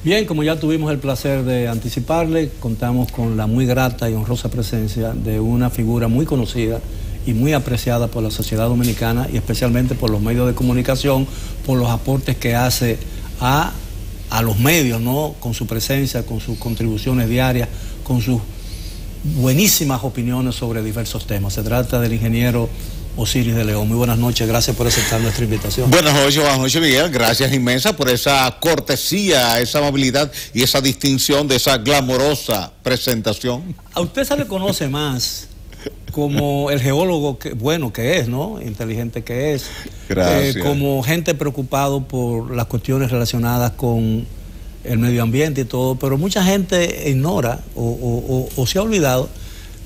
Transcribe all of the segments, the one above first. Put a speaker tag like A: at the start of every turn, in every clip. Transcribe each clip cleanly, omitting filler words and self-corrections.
A: Bien, como ya tuvimos el placer de anticiparle, contamos con la muy grata y honrosa presencia de una figura muy conocida y muy apreciada por la sociedad dominicana y especialmente por los medios de comunicación, por los aportes que hace a los medios, ¿no? Con su presencia, con sus contribuciones diarias, con sus buenísimas opiniones sobre diversos temas. Se trata del ingeniero Osiris de León. Muy buenas noches, gracias por aceptar nuestra invitación.
B: Buenas noches Miguel, gracias inmensas por esa cortesía, esa amabilidad y esa distinción de esa glamorosa presentación.
A: A usted se le conoce más como el geólogo que es, ¿no? Inteligente que es.
B: Gracias.
A: Como gente preocupado por las cuestiones relacionadas con el medio ambiente y todo, pero mucha gente ignora o se ha olvidado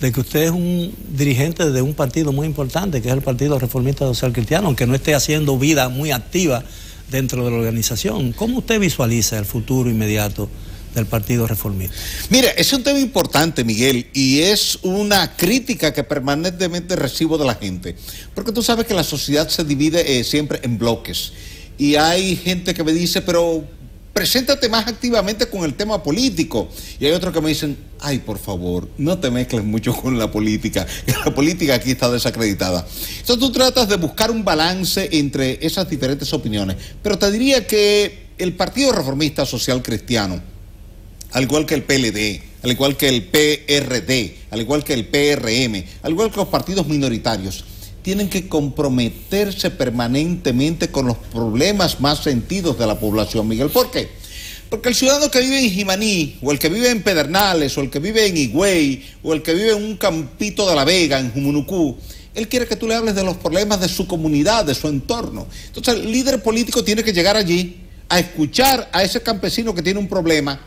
A: de que usted es un dirigente de un partido muy importante, que es el Partido Reformista Social Cristiano, aunque no esté haciendo vida muy activa dentro de la organización. ¿Cómo usted visualiza el futuro inmediato del Partido Reformista?
B: Mire, es un tema importante, Miguel, y es una crítica que permanentemente recibo de la gente, porque tú sabes que la sociedad se divide siempre en bloques, y hay gente que me dice, pero preséntate más activamente con el tema político. Y hay otros que me dicen, ay, por favor, no te mezcles mucho con la política, que la política aquí está desacreditada. Entonces tú tratas de buscar un balance entre esas diferentes opiniones. Pero te diría que el Partido Reformista Social Cristiano, al igual que el PLD, al igual que el PRD, al igual que el PRM, al igual que los partidos minoritarios, tienen que comprometerse permanentemente con los problemas más sentidos de la población, Miguel. ¿Por qué? Porque el ciudadano que vive en Jimaní, o el que vive en Pedernales, o el que vive en Higüey, o el que vive en un campito de La Vega, en Jumunucú, él quiere que tú le hables de los problemas de su comunidad, de su entorno. Entonces el líder político tiene que llegar allí a escuchar a ese campesino que tiene un problema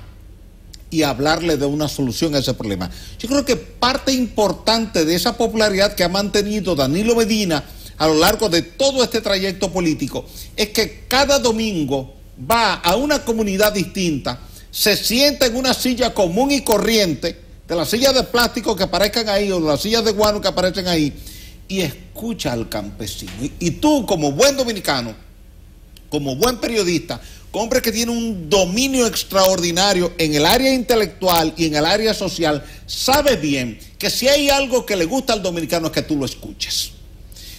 B: y hablarle de una solución a ese problema. Yo creo que parte importante de esa popularidad que ha mantenido Danilo Medina a lo largo de todo este trayecto político es que cada domingo va a una comunidad distinta, se sienta en una silla común y corriente, de las sillas de plástico que aparezcan ahí o de las sillas de guano que aparecen ahí, y escucha al campesino. Y tú, como buen dominicano, como buen periodista, hombre que tiene un dominio extraordinario en el área intelectual y en el área social, sabe bien que si hay algo que le gusta al dominicano es que tú lo escuches.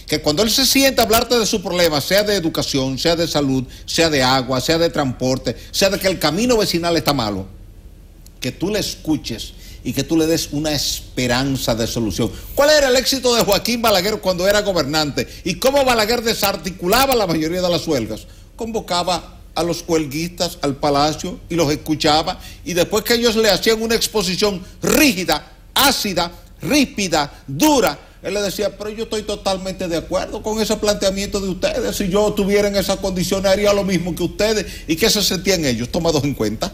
B: Que cuando él se sienta a hablarte de su problema, sea de educación, sea de salud, sea de agua, sea de transporte, sea de que el camino vecinal está malo, que tú le escuches y que tú le des una esperanza de solución. ¿Cuál era el éxito de Joaquín Balaguer cuando era gobernante? ¿Y cómo Balaguer desarticulaba la mayoría de las huelgas? Convocaba a los huelguistas al palacio y los escuchaba, y después que ellos le hacían una exposición rígida, ácida, ríspida, dura, él le decía, pero yo estoy totalmente de acuerdo con ese planteamiento de ustedes, si yo tuviera en esa condición haría lo mismo que ustedes. ¿Y qué se sentían ellos? Tomados en cuenta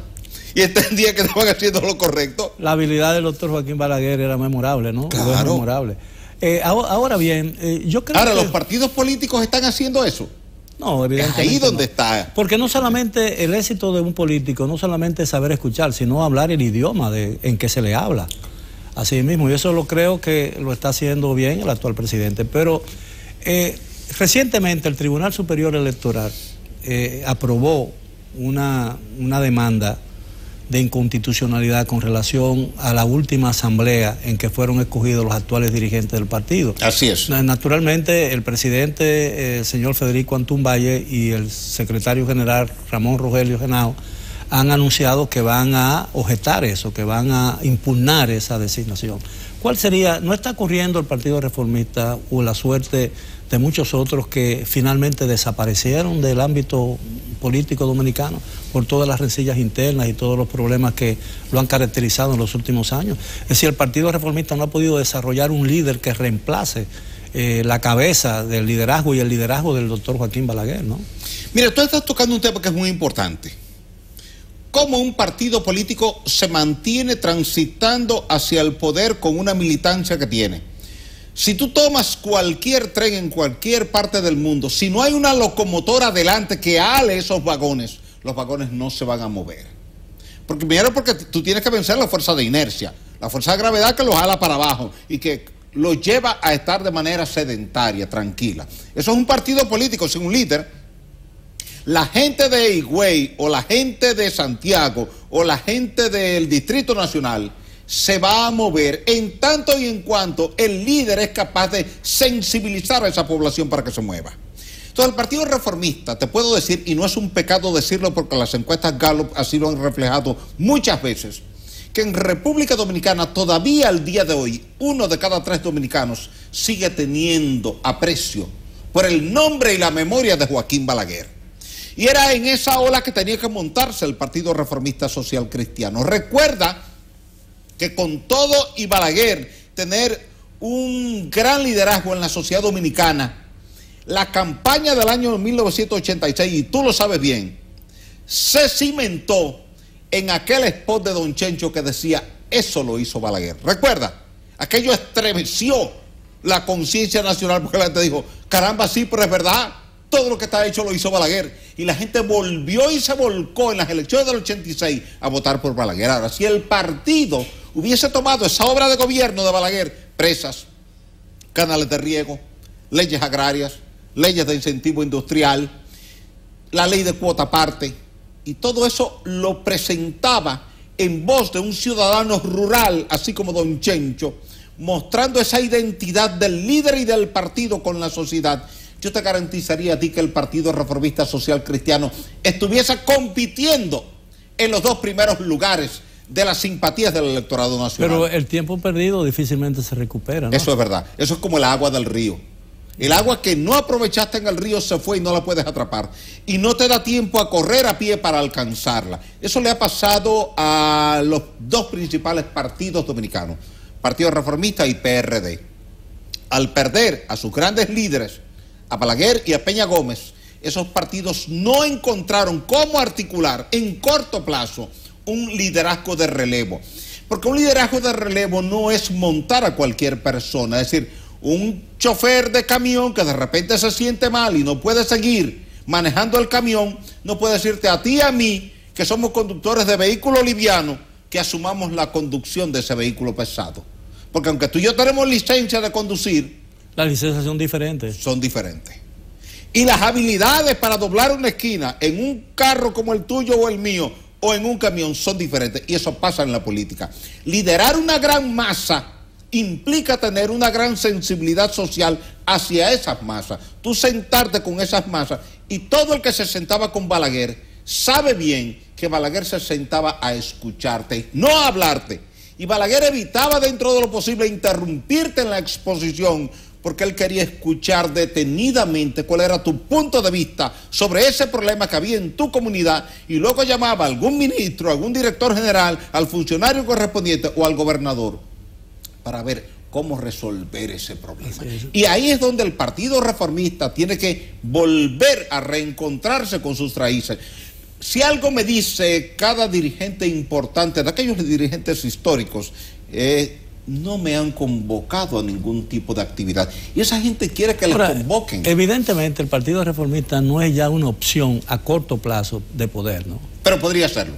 B: y entendía que estaban haciendo lo correcto.
A: La habilidad del doctor Joaquín Balaguer era memorable, ¿no?
B: Claro.
A: Era memorable. Ahora bien, yo creo
B: Ahora,
A: que
B: los partidos políticos están haciendo eso.
A: No, evidentemente.
B: Es ahí donde
A: no
B: está.
A: Porque no solamente el éxito de un político, no solamente es saber escuchar, sino hablar el idioma en que se le habla. Así mismo, y eso lo creo que lo está haciendo bien el actual presidente. Pero recientemente el Tribunal Superior Electoral aprobó una demanda de inconstitucionalidad con relación a la última asamblea en que fueron escogidos los actuales dirigentes del partido.
B: Así es.
A: Naturalmente, el presidente, el señor Federico Antún Valle, y el secretario general Ramón Rogelio Genao han anunciado que van a objetar eso, que van a impugnar esa designación. ¿Cuál sería? ¿No está corriendo el Partido Reformista o la suerte de muchos otros que finalmente desaparecieron del ámbito político dominicano por todas las rencillas internas y todos los problemas que lo han caracterizado en los últimos años? Es decir, el Partido Reformista no ha podido desarrollar un líder que reemplace la cabeza del liderazgo y el liderazgo del doctor Joaquín Balaguer, ¿no?
B: Mira, tú estás tocando un tema que es muy importante. ¿Cómo un partido político se mantiene transitando hacia el poder con una militancia que tiene? Si tú tomas cualquier tren en cualquier parte del mundo, si no hay una locomotora adelante que ale esos vagones, los vagones no se van a mover. Primero porque tú tienes que vencer la fuerza de inercia, la fuerza de gravedad que los jala para abajo y que los lleva a estar de manera sedentaria, tranquila. Eso es un partido político sin un líder. la gente de Higüey o la gente de Santiago o la gente del Distrito Nacional se va a mover en tanto y en cuanto el líder es capaz de sensibilizar a esa población para que se mueva. Entonces el Partido Reformista, te puedo decir, y no es un pecado decirlo porque las encuestas Gallup así lo han reflejado muchas veces, que en República Dominicana todavía al día de hoy 1 de cada 3 dominicanos sigue teniendo aprecio por el nombre y la memoria de Joaquín Balaguer. Y era en esa ola que tenía que montarse el Partido Reformista Social Cristiano. Recuerda que con todo y Balaguer tener un gran liderazgo en la sociedad dominicana, la campaña del año 1986, y tú lo sabes bien, se cimentó en aquel spot de Don Chencho que decía, eso lo hizo Balaguer. Recuerda, aquello estremeció la conciencia nacional porque la gente dijo, caramba, sí, pero es verdad, todo lo que está hecho lo hizo Balaguer. Y la gente volvió y se volcó en las elecciones del 86 a votar por Balaguer. Ahora, si el partido hubiese tomado esa obra de gobierno de Balaguer, presas, canales de riego, leyes agrarias, leyes de incentivo industrial, la ley de cuota aparte, y todo eso lo presentaba en voz de un ciudadano rural, así como Don Chencho, mostrando esa identidad del líder y del partido con la sociedad, yo te garantizaría a ti que el Partido Reformista Social Cristiano estuviese compitiendo en los 2 primeros lugares de las simpatías del electorado nacional.
A: Pero el tiempo perdido difícilmente se recupera, ¿no?
B: Eso es verdad, eso es como el agua del río. El agua que no aprovechaste en el río se fue y no la puedes atrapar. Y no te da tiempo a correr a pie para alcanzarla. Eso le ha pasado a los 2 principales partidos dominicanos, Partido Reformista y PRD. Al perder a sus grandes líderes, a Balaguer y a Peña Gómez, esos partidos no encontraron cómo articular en corto plazo un liderazgo de relevo. Porque un liderazgo de relevo no es montar a cualquier persona, es decir, un chofer de camión que de repente se siente mal y no puede seguir manejando el camión, no puede decirte a ti y a mí, que somos conductores de vehículo liviano, que asumamos la conducción de ese vehículo pesado. Porque aunque tú y yo tenemos licencia de conducir,
A: las licencias son diferentes.
B: Son diferentes. Y las habilidades para doblar una esquina en un carro como el tuyo o el mío, o en un camión, son diferentes. Y eso pasa en la política. Liderar una gran masa implica tener una gran sensibilidad social hacia esas masas. Tú sentarte con esas masas, y todo el que se sentaba con Balaguer sabe bien que Balaguer se sentaba a escucharte, no a hablarte. Y Balaguer evitaba dentro de lo posible interrumpirte en la exposición, porque él quería escuchar detenidamente cuál era tu punto de vista sobre ese problema que había en tu comunidad, y luego llamaba a algún ministro, a algún director general, al funcionario correspondiente o al gobernador para ver cómo resolver ese problema. Y ahí es donde el Partido Reformista tiene que volver a reencontrarse con sus raíces. Si algo me dice cada dirigente importante, de aquellos dirigentes históricos, no me han convocado a ningún tipo de actividad. Y esa gente quiere que les convoquen.
A: Evidentemente el Partido Reformista no es ya una opción a corto plazo de poder, ¿no?
B: Pero podría serlo.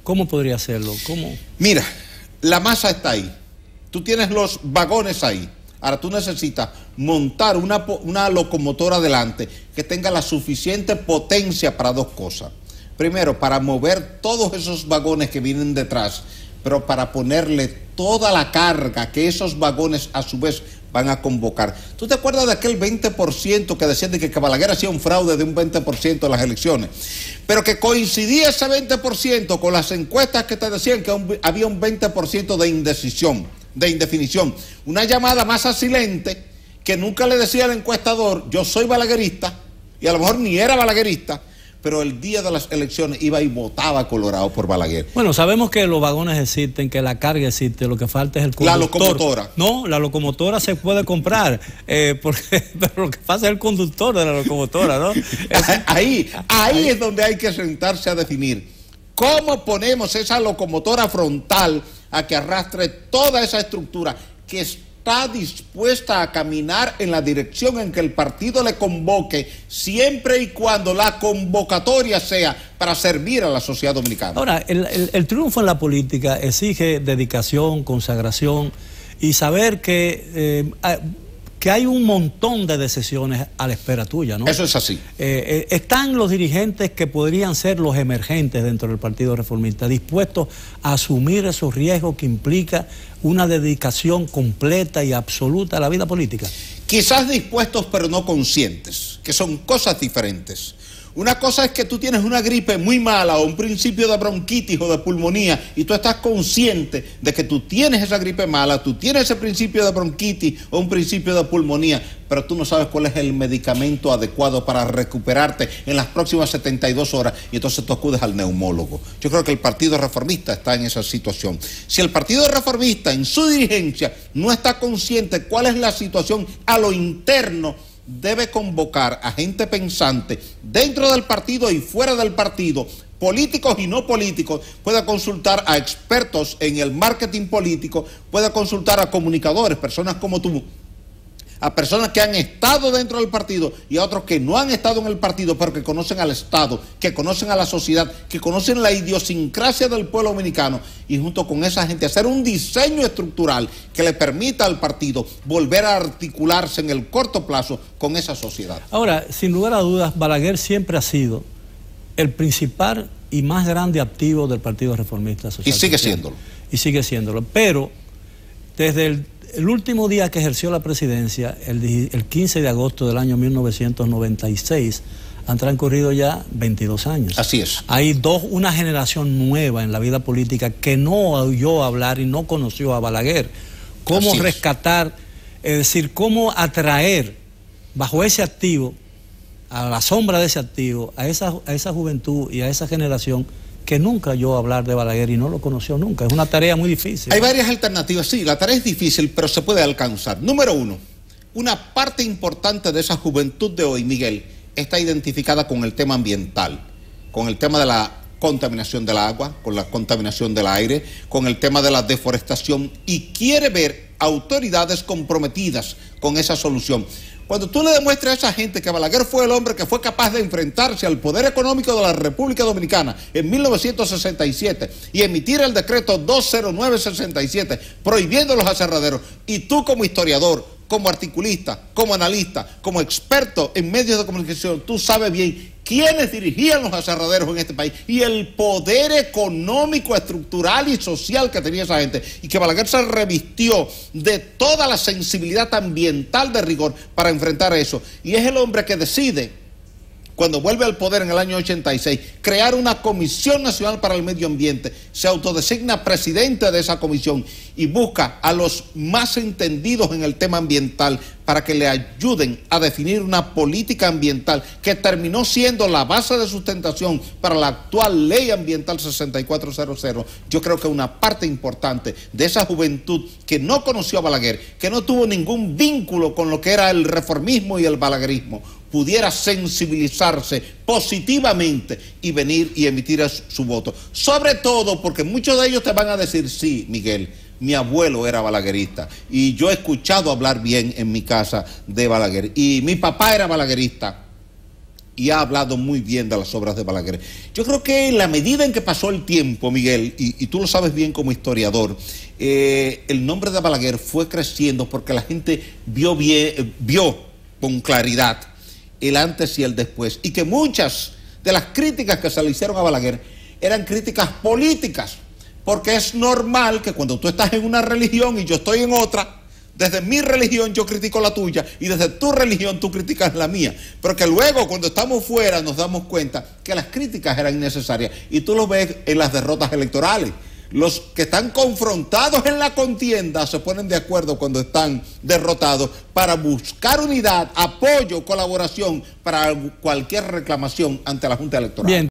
A: ¿Cómo podría hacerlo? ¿Cómo?
B: Mira, la masa está ahí. Tú tienes los vagones ahí. Ahora tú necesitas montar una locomotora adelante que tenga la suficiente potencia para 2 cosas. Primero, para mover todos esos vagones que vienen detrás, pero para ponerle toda la carga que esos vagones a su vez van a convocar. ¿Tú te acuerdas de aquel 20% que decían de que Balaguer hacía un fraude de un 20% en las elecciones? Pero que coincidía ese 20% con las encuestas que te decían que había un 20% de indecisión, de indefinición. Una llamada masa silente que nunca le decía al encuestador, yo soy balaguerista, y a lo mejor ni era balaguerista, pero el día de las elecciones iba y votaba Colorado por Balaguer.
A: Bueno, sabemos que los vagones existen, que la carga existe, lo que falta es el conductor.
B: La locomotora.
A: No, la locomotora se puede comprar, pero lo que pasa es el conductor de la locomotora, ¿no?
B: Ahí es donde hay que sentarse a definir cómo ponemos esa locomotora frontal a que arrastre toda esa estructura que está dispuesta a caminar en la dirección en que el partido le convoque, siempre y cuando la convocatoria sea para servir a la sociedad dominicana.
A: Ahora, el triunfo en la política exige dedicación, consagración y saber que que hay un montón de decisiones a la espera tuya, ¿no?
B: Eso es así.
A: Están los dirigentes que podrían ser los emergentes dentro del Partido Reformista, dispuestos a asumir esos riesgos que implica una dedicación completa y absoluta a la vida política.
B: Quizás dispuestos pero no conscientes, que son cosas diferentes. Una cosa es que tú tienes una gripe muy mala o un principio de bronquitis o de pulmonía y tú estás consciente de que tú tienes esa gripe mala, tú tienes ese principio de bronquitis o un principio de pulmonía, pero tú no sabes cuál es el medicamento adecuado para recuperarte en las próximas 72 horas y entonces tú acudes al neumólogo. Yo creo que el Partido Reformista está en esa situación. Si el Partido Reformista en su dirigencia no está consciente cuál es la situación a lo interno, debe convocar a gente pensante dentro del partido y fuera del partido, políticos y no políticos, puede consultar a expertos en el marketing político, puede consultar a comunicadores, personas como tú, a personas que han estado dentro del partido y a otros que no han estado en el partido, pero que conocen al Estado, que conocen a la sociedad, que conocen la idiosincrasia del pueblo dominicano, y junto con esa gente hacer un diseño estructural que le permita al partido volver a articularse en el corto plazo con esa sociedad.
A: Ahora, sin lugar a dudas, Balaguer siempre ha sido el principal y más grande activo del Partido Reformista Social.
B: Y sigue siéndolo.
A: Y sigue siéndolo. Pero desde el último día que ejerció la presidencia, el 15 de agosto del año 1996, han transcurrido ya 22 años.
B: Así es.
A: Hay una generación nueva en la vida política que no oyó hablar y no conoció a Balaguer. Cómo rescatar, es decir, cómo atraer bajo ese activo, a la sombra de ese activo, a esa juventud y a esa generación que nunca oyó hablar de Balaguer y no lo conoció nunca. Es una tarea muy difícil.
B: Hay varias alternativas, sí, la tarea es difícil, pero se puede alcanzar. Número uno, una parte importante de esa juventud de hoy, Miguel, está identificada con el tema ambiental, con el tema de la contaminación del agua, con la contaminación del aire, con el tema de la deforestación, y quiere ver autoridades comprometidas con esa solución. Cuando tú le demuestres a esa gente que Balaguer fue el hombre que fue capaz de enfrentarse al poder económico de la República Dominicana en 1967 y emitir el decreto 20967 prohibiendo los aserraderos, y tú como historiador, como articulista, como analista, como experto en medios de comunicación, tú sabes bien quiénes dirigían los aserraderos en este país y el poder económico, estructural y social que tenía esa gente, y que Balaguer se revistió de toda la sensibilidad ambiental de rigor para enfrentar eso, y es el hombre que decide, cuando vuelve al poder en el año 86, crear una Comisión Nacional para el Medio Ambiente, se autodesigna presidente de esa comisión y busca a los más entendidos en el tema ambiental para que le ayuden a definir una política ambiental que terminó siendo la base de sustentación para la actual Ley Ambiental 6400. Yo creo que una parte importante de esa juventud que no conoció a Balaguer, que no tuvo ningún vínculo con lo que era el reformismo y el balaguerismo, pudiera sensibilizarse positivamente y venir y emitir su voto. Sobre todo porque muchos de ellos te van a decir, sí, Miguel, mi abuelo era balaguerista y yo he escuchado hablar bien en mi casa de Balaguer, y mi papá era balaguerista y ha hablado muy bien de las obras de Balaguer. Yo creo que en la medida en que pasó el tiempo, Miguel, y tú lo sabes bien como historiador, el nombre de Balaguer fue creciendo porque la gente vio con claridad el antes y el después, y que muchas de las críticas que se le hicieron a Balaguer eran críticas políticas, porque es normal que cuando tú estás en una religión y yo estoy en otra, desde mi religión yo critico la tuya y desde tu religión tú criticas la mía, pero que luego cuando estamos fuera nos damos cuenta que las críticas eran innecesarias, y tú lo ves en las derrotas electorales. Los que están confrontados en la contienda se ponen de acuerdo cuando están derrotados para buscar unidad, apoyo, colaboración para cualquier reclamación ante la Junta Electoral. Bien.